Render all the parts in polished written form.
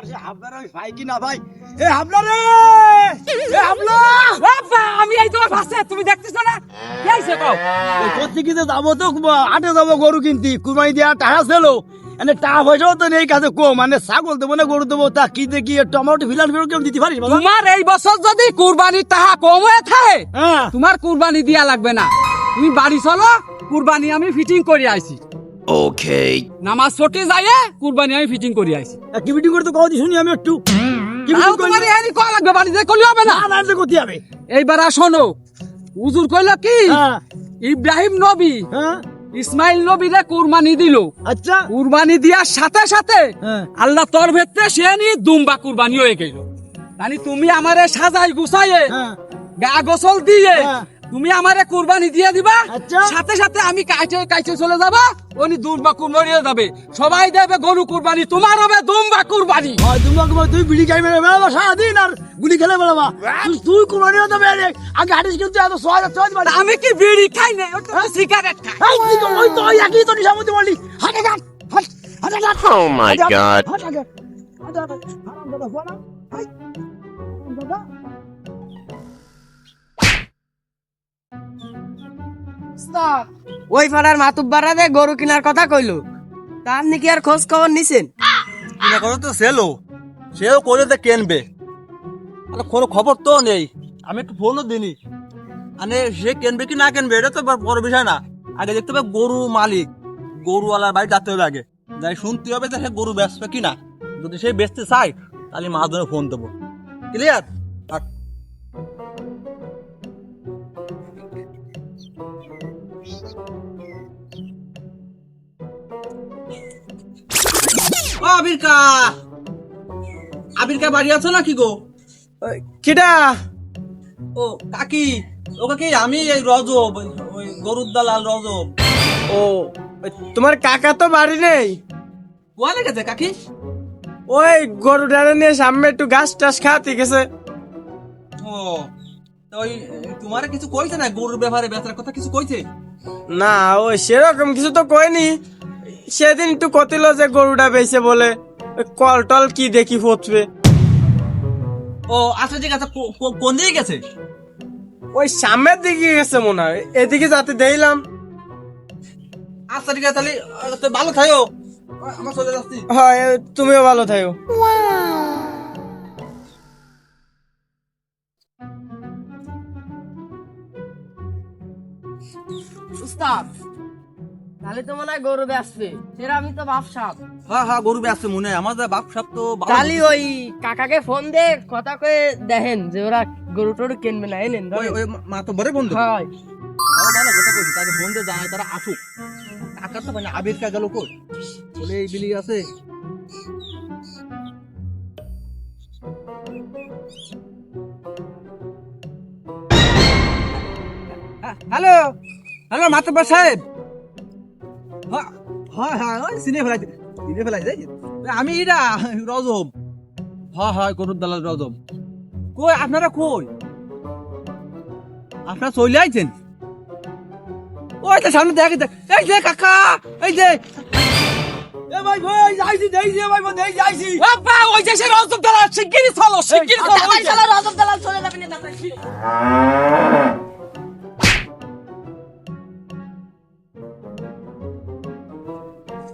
আমার সে হাবলার ওই ভাই কি না ভাই? এ হাবলা রে, এ হাবলা বাবা আমি এই তোমার ভাষা তুমি দেখতেছ না কি হইছে কও কোথেকে যে যাবো তো আটে যাবো গরু কিনতে কুরবানি দিয়া টাকা ছিল এনে টাকা পয়সাও তো নেই কাছে কম মানে ছাগল দেবো না গরু দেবো তা কি দেখি টমেটো ফিলান ফিরো কেউ দিতে পারিস বাবা? তোমার এই বছর যদি কুরবানির টাকা কম হয়ে থাকে হ্যাঁ তোমার কুরবানি দিয়া লাগবে না, তুমি বাড়ি চলো, কুরবানি আমি ফিটিং করে আইছি। ওকে নামাজ ছুটে যাইয়ে কুরবানি আমি ফিটিং করে আইছি। কি মিটিং করে তো কথা শুনি আমি একটু কি তাও মিটিং করি তোমার এই কল লাগবে বাড়ি যাই করলে হবে না। না না করতে হবে। এইবার শোনো, হুজুর কইল কি হ্যাঁ ইব্রাহিম নবী হ্যাঁ ইসমাইল নবীরে কুরবানি দিল, আচ্ছা কুরবানি দেওয়ার সাথে সাথে হ্যাঁ আল্লাহ তোর ভেতরে সে নি দুম্বা কুরবানি হয়ে গেল। মানে তুমি আমারে সাজাই গুছাইয়ে হ্যাঁ গা গোসল দিয়ে হ্যাঁ। তুমি আমারে কুরবানি দিয়ে দিবা, আচ্ছা। সাথে সাথে আমি কাইচে কাইচে চলে যাবা, উনি দুম্বা কুরবানি হয়ে যাবে, সবাই দেবে গরু কুরবানি, তোমার হবে দুম্বা কুরবানি। হয় তোমাকে তুই বিড়ি খাই মেরে বেড়াবা সারাদিন আর গুলি খেলে বেড়াবা তুই কুরবানি হতে বেড়ে আগে হাঁটিস কিন্তু এত সহজ সহজ আমি কি বিড়ি খাই না, ওটা তো সিগারেট খাই। ওই তো ওই একই তো নিশামতি বললি হাঁটে যান হাঁটে যান Oh my God. হাঁটে যান হাঁটে যান হারাম দাদা ফোনা হাই দাদা ওই পাড়ার মাতুব্বারা দে গরু কেনার কথা কইলো, তার নাকি আর খোঁজ খবর নিছেন? কিনা করে তো সেলো সেও করে তো কিনবে আর কোনো খবর তো নেই, আমি একটু ফোনও দিনি মানে সে কিনবে কি না কিনবে এটা তো বড় বিষয় না, আগে দেখতে হবে গরু মালিক গরুওয়ালার বাড়ি যেতে হবে, আগে যাই শুনতে হবে যে সে গরু বেচবে কিনা, যদি সে বেচতে চায় তাহলে মাঝখানে ফোন দেবো। ক্লিয়ার? ও আবিরকা, আবিরকা বাড়ি আছো নাকি গো? কিডা? ও কাকি, ও কাকি আমি এই রজব, ওই গরুর দালাল রজব। ও তোমার কাকা তো বাড়ি নেই, কোয়া লেগেছে কাকি? ওই গরু ডালে নিয়ে সামনে একটু ঘাস টাস খাওয়াতে গেছে। ও তো ওই তোমার কিছু কইছে না গরুর ব্যাপারে, বেচার কথা কিছু কইছে? না ওই সেরকম কিছু তো কয়নি, সেদিন একটু কতিল যে গরুটা বেঁচে বলে ওই কল টল কি দেখি ফুটবে। ও আচ্ছা ঠিক আছে, কোন দিকে গেছে? ওই সামনের দিকে গেছে মনে হয়, এদিকে যাতে দেখলাম। আচ্ছা ঠিক আছে তাহলে তো ভালো থাকো, আমার চলে যাচ্ছি। হয় তুমিও ভালো থাকো। উস্তাদ তাহলে তো মনে হয় গরু বেচবে, সেটা আমি তো বাপ সাপ। হ্যাঁ হ্যাঁ গরু বেচছে মনে হয়, আমার বাপ সাপ তো ভালো তাহলে ওই কাকাকে ফোন দে কথা কয়ে দেখেন যে ওরা গরু টরু কিনবে না, এনেন ওই ওই মা তো বড় বন্ধু হয়। ভালো কথা কইছি, তাকে ফোন দিয়ে জানাই তারা আসুক। কাকা তো মানে আবির কা গেল কই বলে এই বিলি আছে। হ্যালো হ্যালো মাতব্বর সাহেব, হ্যাঁ হ্যাঁ ওই চিনে ফেলাইছে আমি এটা রজব, হ্যাঁ হ্যাঁ গরুর দালাল রজব। কই আপনারা কই? আপনারা চলে আইছেন? ওই তো সামনে দেখে, এই যে কাকা, এই যে এ ভাই ভাই যাইছি দেইছি ভাই ভাই দেই যাইছি বাবা ওই যে সে রজব দালাল, শিগগিরই চলো শিগগিরই চলো। ওই যে- রজব দালাল চলে যাবে না তাড়াতাড়ি।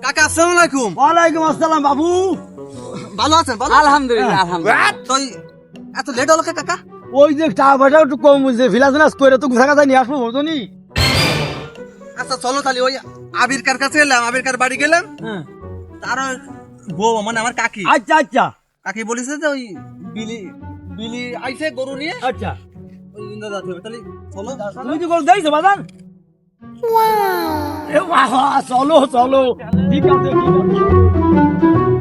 কাকা আসসালামু আলাইকুম। ওয়ালাইকুম আসসালাম বাবু ভালো আছেন? ভালো আলহামদুলিল্লাহ আলহামদুলিল্লাহ। তো এত লেট হলো কে কাকা? ওই যে টাকা পয়সা একটু কম বুঝছে ফিলাসিনাস করে তো ঘুরা কাছে নিয়ে আসবো বুঝনি। আচ্ছা চলো তাহলে ওই আবির কার কাছে এলাম, আবির কার বাড়ি গেলাম, হ্যাঁ তার বউ মানে আমার কাকি, আচ্ছা আচ্ছা কাকি বলেছে যে ওই বিলি বিলি আইছে গরু নিয়ে, আচ্ছা ওই ইন্দা যাতে হবে, তাহলে চলো। তুমি কি করে দেইছো বাজান? এ বাবা চলো চলো ঠিক আছে ঠিক আছে